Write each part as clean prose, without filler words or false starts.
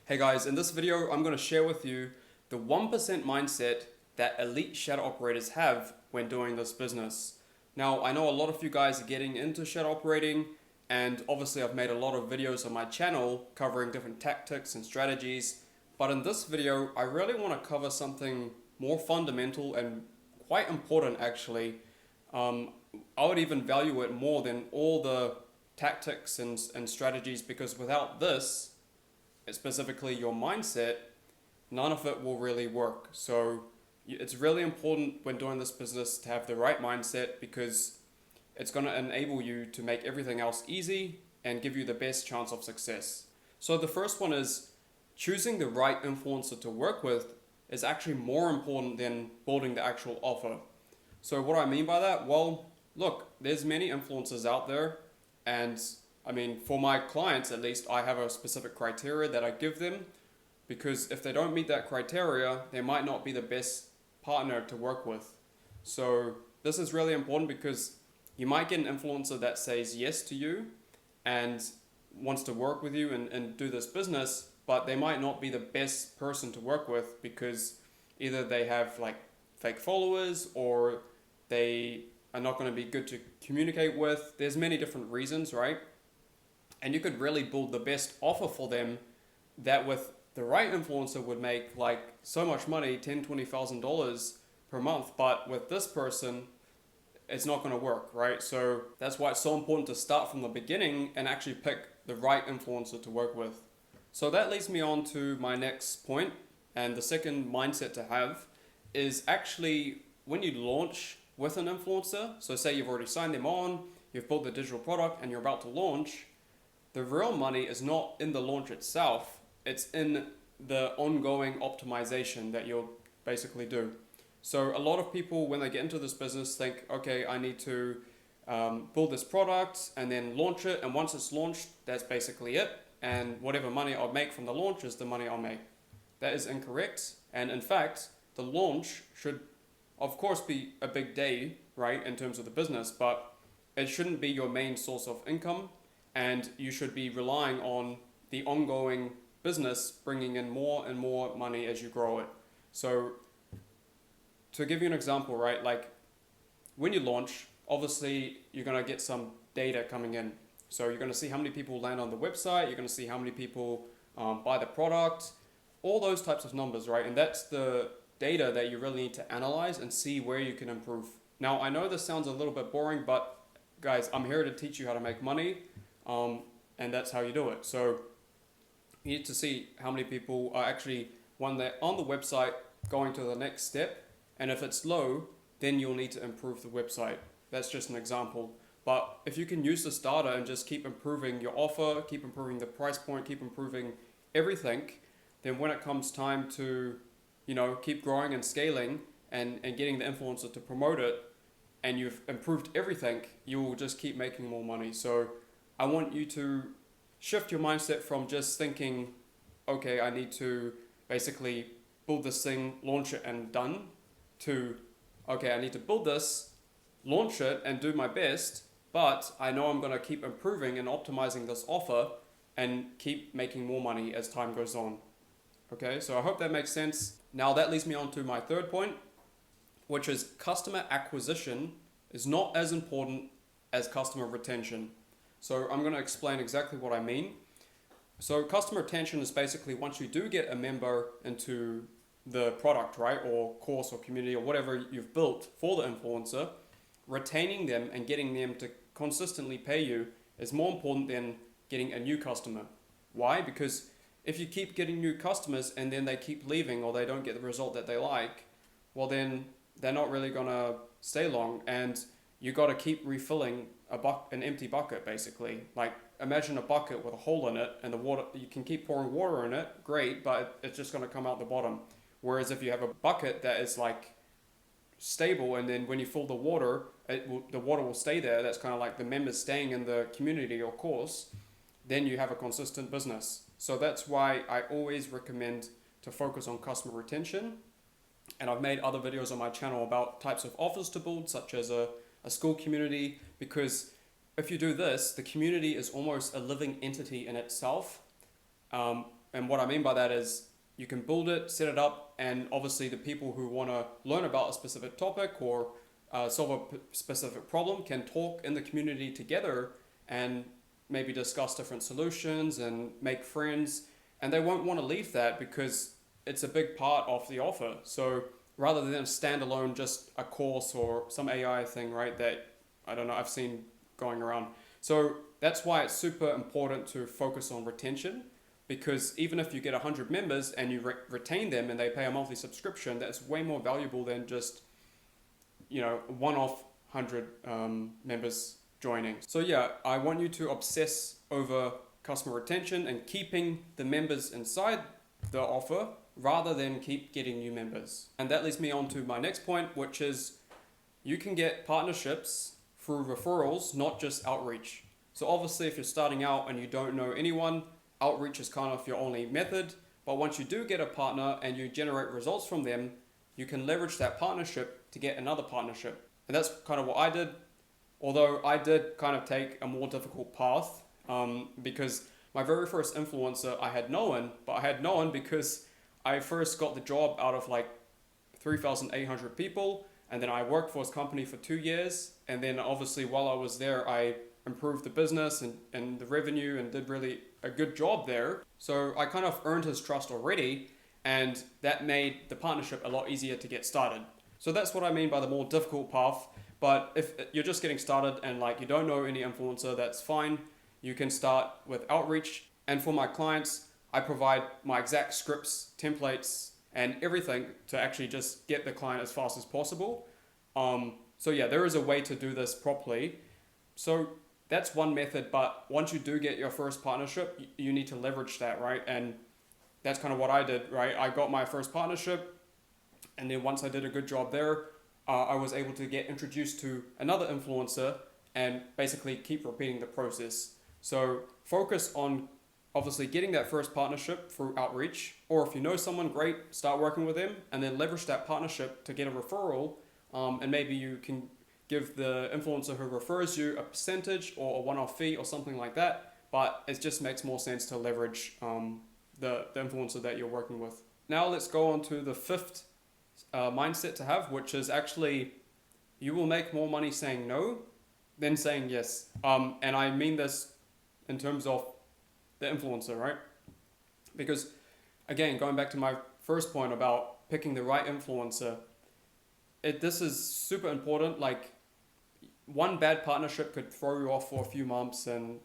Hey guys, in this video I'm going to share with you the 1% mindset that elite shadow operators have when doing this business. Now, I know a lot of you guys are getting into shadow operating, and obviously I've made a lot of videos on my channel covering different tactics and strategies, but in this video I really want to cover something more fundamental and quite important actually. I would even value it more than all the tactics and strategies, because without this, specifically your mindset, none of it will really work. So it's really important when doing this business to have the right mindset, because it's going to enable you to make everything else easy and give you the best chance of success. So the first one is choosing the right influencer to work with is actually more important than building the actual offer. So what do I mean by that? Well, look, there's many influencers out there, and I mean, for my clients at least, I have a specific criteria that I give them, because if they don't meet that criteria, they might not be the best partner to work with. So this is really important, because you might get an influencer that says yes to you and wants to work with you and do this business, but they might not be the best person to work with, because either they have like fake followers, or they are not going to be good to communicate with. There's many different reasons, right? And you could really build the best offer for them that with the right influencer would make like so much money, $10,000, $20,000 per month. But with this person, it's not going to work, right? So that's why it's so important to start from the beginning and actually pick the right influencer to work with. So that leads me on to my next point. And the second mindset to have is actually when you launch with an influencer. So say you've already signed them on, you've built the digital product and you're about to launch. The real money is not in the launch itself, it's in the ongoing optimization that you'll basically do. So a lot of people, when they get into this business, think, okay, I need to build this product and then launch it, and once it's launched, that's basically it, and whatever money I'll make from the launch is the money I'll make. That is incorrect, and in fact, the launch should, of course, be a big day, right, in terms of the business, but it shouldn't be your main source of income. And you should be relying on the ongoing business bringing in more and more money as you grow it. So to give you an example, right, like when you launch, obviously you're going to get some data coming in. So you're going to see how many people land on the website, you're going to see how many people buy the product, all those types of numbers, right? And that's the data that you really need to analyze and see where you can improve. Now, I know this sounds a little bit boring, but guys, I'm here to teach you how to make money. And that's how you do it. So you need to see how many people are actually, when they're on the website, going to the next step. And if it's low, then you'll need to improve the website. That's just an example. But if you can use this data and just keep improving your offer, keep improving the price point, keep improving everything, then when it comes time to, keep growing and scaling and getting the influencer to promote it, and you've improved everything, you will just keep making more money. So I want you to shift your mindset from just thinking, okay, I need to basically build this thing, launch it and done, to, okay, I need to build this, launch it and do my best, but I know I'm going to keep improving and optimizing this offer and keep making more money as time goes on. Okay, so I hope that makes sense. Now that leads me on to my third point, which is customer acquisition is not as important as customer retention. So I'm going to explain exactly what I mean. So customer retention is basically once you do get a member into the product, right, or course or community or whatever you've built for the influencer, retaining them and getting them to consistently pay you is more important than getting a new customer. Why? Because if you keep getting new customers and then they keep leaving or they don't get the result that they like, well then they're not really going to stay long, and you got to keep refilling an empty bucket basically. Like imagine a bucket with a hole in it, and the water, you can keep pouring water in it, great, but it's just going to come out the bottom. Whereas if you have a bucket that is like stable, and then when you fill the water, the water will stay there, that's kind of like the members staying in the community or course, then you have a consistent business. So that's why I always recommend to focus on customer retention. And I've made other videos on my channel about types of offers to build, such as a school community, because if you do this, the community is almost a living entity in itself. And what I mean by that is you can build it, set it up, and obviously the people who want to learn about a specific topic or solve a specific problem can talk in the community together and maybe discuss different solutions and make friends. And they won't want to leave that because it's a big part of the offer. So rather than standalone just a course or some AI thing, right, that I don't know, I've seen going around. So that's why it's super important to focus on retention, because even if you get 100 members and you retain them and they pay a monthly subscription, that's way more valuable than just, one-off 100 members joining. So yeah, I want you to obsess over customer retention and keeping the members inside the offer rather than keep getting new members. And that leads me on to my next point, which is you can get partnerships through referrals, not just outreach. So obviously if you're starting out and you don't know anyone, outreach is kind of your only method. But once you do get a partner and you generate results from them, you can leverage that partnership to get another partnership. And that's kind of what I did. Although I did kind of take a more difficult path because my very first influencer I had no one, but I had no one because I first got the job out of like 3,800 people, and then I worked for his company for 2 years, and then obviously while I was there I improved the business and the revenue and did really a good job there. So I kind of earned his trust already, and that made the partnership a lot easier to get started. So that's what I mean by the more difficult path. But if you're just getting started and like you don't know any influencer, that's fine. You can start with outreach. And for my clients, I provide my exact scripts, templates, and everything to actually just get the client as fast as possible. So yeah, there is a way to do this properly. So that's one method, but once you do get your first partnership, you need to leverage that, right? And that's kind of what I did, right? I got my first partnership, and then once I did a good job there, I was able to get introduced to another influencer and basically keep repeating the process. So focus on obviously getting that first partnership through outreach, or if you know someone, great, start working with them and then leverage that partnership to get a referral. And maybe you can give the influencer who refers you a percentage or a one-off fee or something like that. But it just makes more sense to leverage the influencer that you're working with. Now let's go on to the fifth mindset to have, which is actually you will make more money saying no than saying yes. And I mean this in terms of the influencer, right? Because again, going back to my first point about picking the right influencer, this is super important. Like one bad partnership could throw you off for a few months, and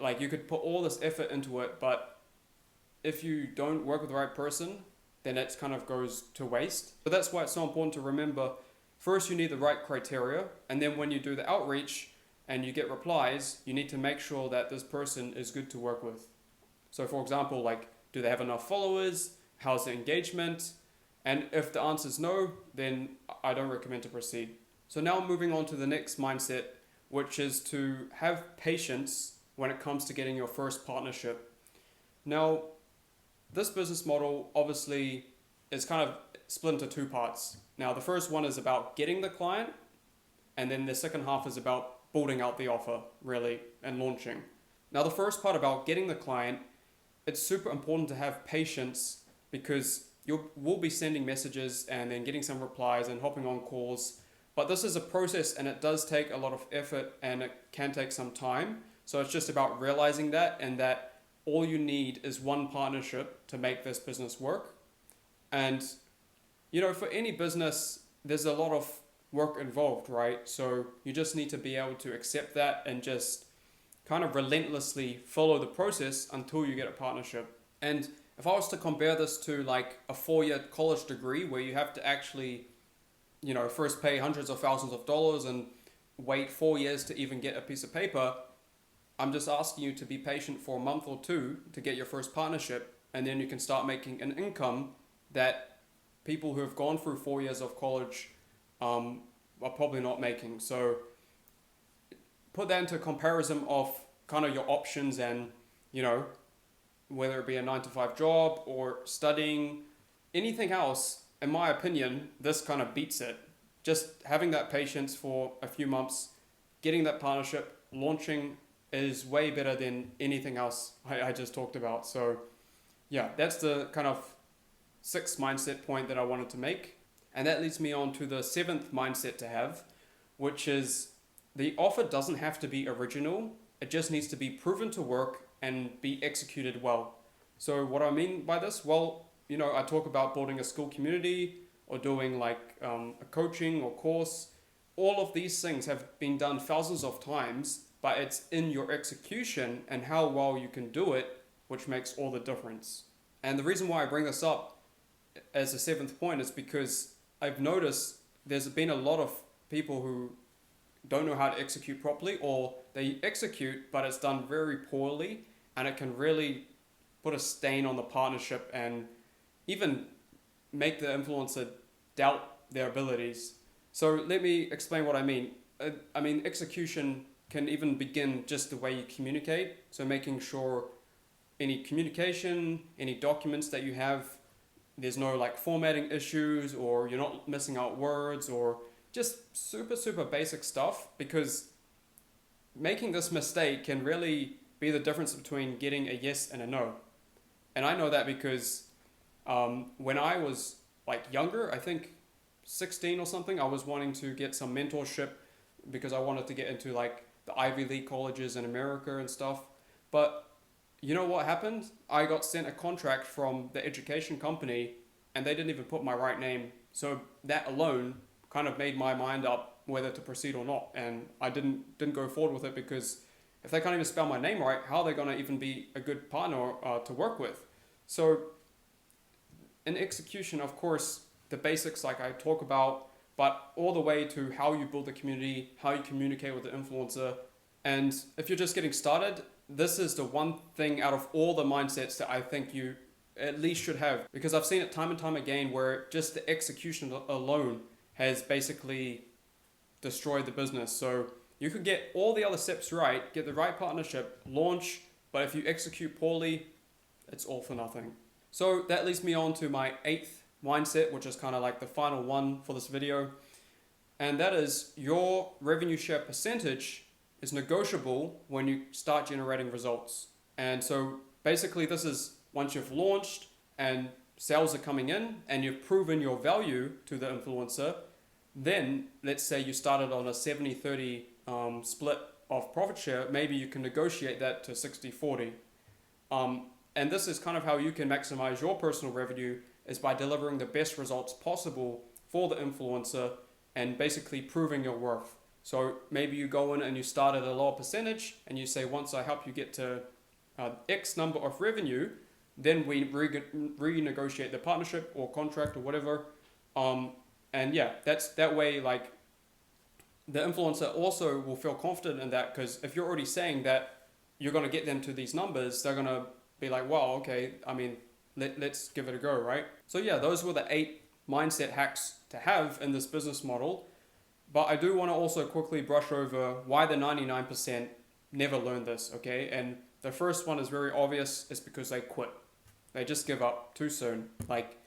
like you could put all this effort into it, but if you don't work with the right person, then it kind of goes to waste. So that's why it's so important to remember, first you need the right criteria, and then when you do the outreach and you get replies, you need to make sure that this person is good to work with. So for example, like, do they have enough followers? How's the engagement? And if the answer is no, then I don't recommend to proceed. So now moving on to the next mindset, which is to have patience when it comes to getting your first partnership. Now, this business model obviously is kind of split into two parts. Now, the first one is about getting the client, and then the second half is about building out the offer, really, and launching. Now, the first part about getting the client, it's super important to have patience because we'll be sending messages and then getting some replies and hopping on calls. But this is a process and it does take a lot of effort and it can take some time. So it's just about realizing that, and that all you need is one partnership to make this business work. And, for any business, there's a lot of work involved, right? So you just need to be able to accept that and just kind of relentlessly follow the process until you get a partnership. And if I was to compare this to like a 4-year college degree where you have to actually, first pay hundreds of thousands of dollars and wait 4 years to even get a piece of paper, I'm just asking you to be patient for a month or two to get your first partnership, and then you can start making an income that people who have gone through 4 years of college are probably not making. So put that into comparison of kind of your options, and whether it be a 9-to-5 job or studying, anything else, in my opinion, this kind of beats it. Just having that patience for a few months, getting that partnership, launching is way better than anything else I just talked about. So Yeah, that's the kind of sixth mindset point that I wanted to make. And that leads me on to the seventh mindset to have, which is the offer doesn't have to be original, it just needs to be proven to work and be executed well. So, what I mean by this, well, I talk about building a school community or doing like a coaching or course. All of these things have been done thousands of times, but it's in your execution and how well you can do it, which makes all the difference. And the reason why I bring this up as a seventh point is because I've noticed there's been a lot of people who don't know how to execute properly, or they execute but it's done very poorly, and it can really put a stain on the partnership and even make the influencer doubt their abilities. So let me explain what I mean. I mean, execution can even begin just the way you communicate. So making sure any communication, any documents that you have, there's no like formatting issues, or you're not missing out words, or just super basic stuff, because making this mistake can really be the difference between getting a yes and a no. And I know that because when I was like younger, I think 16 or something, I was wanting to get some mentorship because I wanted to get into like the Ivy League colleges in America and stuff. But you know what happened? I got sent a contract from the education company and they didn't even put my right name. So that alone kind of made my mind up whether to proceed or not. And I didn't go forward with it, because if they can't even spell my name right, how are they going to even be a good partner to work with? So in execution, of course, the basics like I talk about, but all the way to how you build the community, how you communicate with the influencer. And if you're just getting started, this is the one thing out of all the mindsets that I think you at least should have, because I've seen it time and time again where just the execution alone has basically destroyed the business. So you could get all the other steps right, get the right partnership, launch, but if you execute poorly, it's all for nothing. So that leads me on to my eighth mindset, which is kind of like the final one for this video. And that is your revenue share percentage is negotiable when you start generating results. And so basically this is once you've launched and sales are coming in and you've proven your value to the influencer, then let's say you started on a 70-30 split of profit share, maybe you can negotiate that to 60-40. And this is kind of how you can maximize your personal revenue, is by delivering the best results possible for the influencer and basically proving your worth. So maybe you go in and you start at a lower percentage and you say, once I help you get to X number of revenue, then we renegotiate the partnership or contract or whatever. And yeah, that's that way, like the influencer also will feel confident in that, because if you're already saying that you're going to get them to these numbers, they're going to be like, wow, okay, I mean, let's give it a go, right? So yeah, those were the 8 mindset hacks to have in this business model. But I do want to also quickly brush over why the 99% never learn this, okay? And the first one is very obvious. It's because they quit. They just give up too soon. Like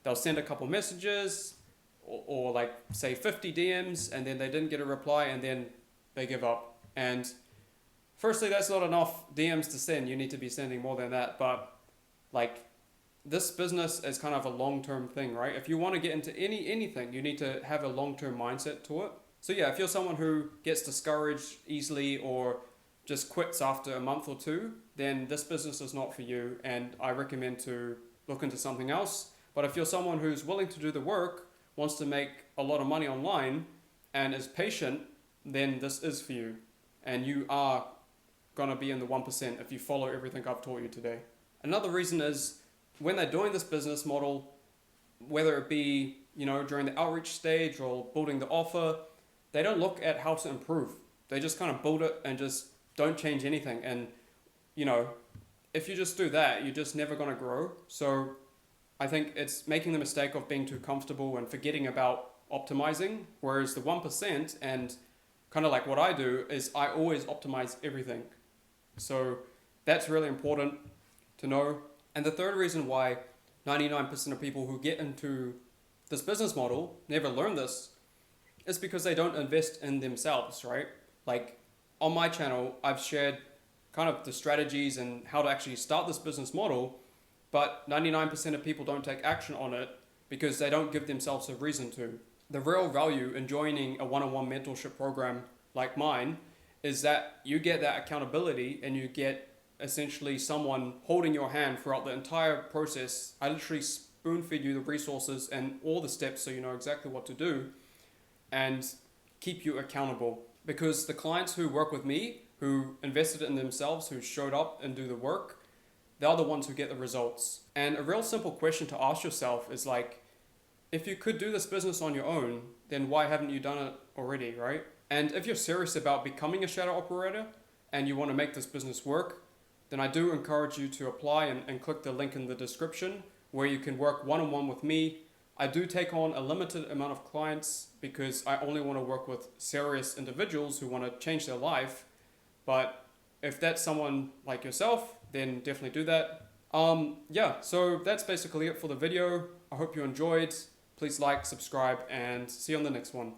they'll send a couple messages or like say 50 DMs, and then they didn't get a reply, and then they give up. And firstly, that's not enough DMs to send. You need to be sending more than that. But like this business is kind of a long-term thing, right? If you want to get into anything, you need to have a long-term mindset to it. So yeah, if you're someone who gets discouraged easily or just quits after a month or two, then this business is not for you, and I recommend to look into something else. But if you're someone who's willing to do the work, wants to make a lot of money online, and is patient, then this is for you. And you are going to be in the 1% if you follow everything I've taught you today. Another reason is when they're doing this business model, whether it be, during the outreach stage or building the offer, they don't look at how to improve. They just kind of build it and just don't change anything. And, if you just do that, you're just never going to grow. So I think it's making the mistake of being too comfortable and forgetting about optimizing. Whereas the 1%, and kind of like what I do, is I always optimize everything. So that's really important to know. And the third reason why 99% of people who get into this business model never learn this is because they don't invest in themselves, right? Like on my channel, I've shared kind of the strategies and how to actually start this business model. but 99% of people don't take action on it because they don't give themselves a reason to. The real value in joining a one-on-one mentorship program like mine is that you get that accountability and you get essentially someone holding your hand throughout the entire process. I literally spoon feed you the resources and all the steps so you know exactly what to do and keep you accountable. Because the clients who work with me, who invested in themselves, who showed up and do the work, they're the ones who get the results. And a real simple question to ask yourself is like, if you could do this business on your own, then why haven't you done it already, right? And if you're serious about becoming a shadow operator and you want to make this business work, then I do encourage you to apply and click the link in the description where you can work one-on-one with me. I do take on a limited amount of clients because I only want to work with serious individuals who want to change their life. But if that's someone like yourself, then definitely do that. Yeah, so that's basically it for the video. I hope you enjoyed. Please like, subscribe, and see you on the next one.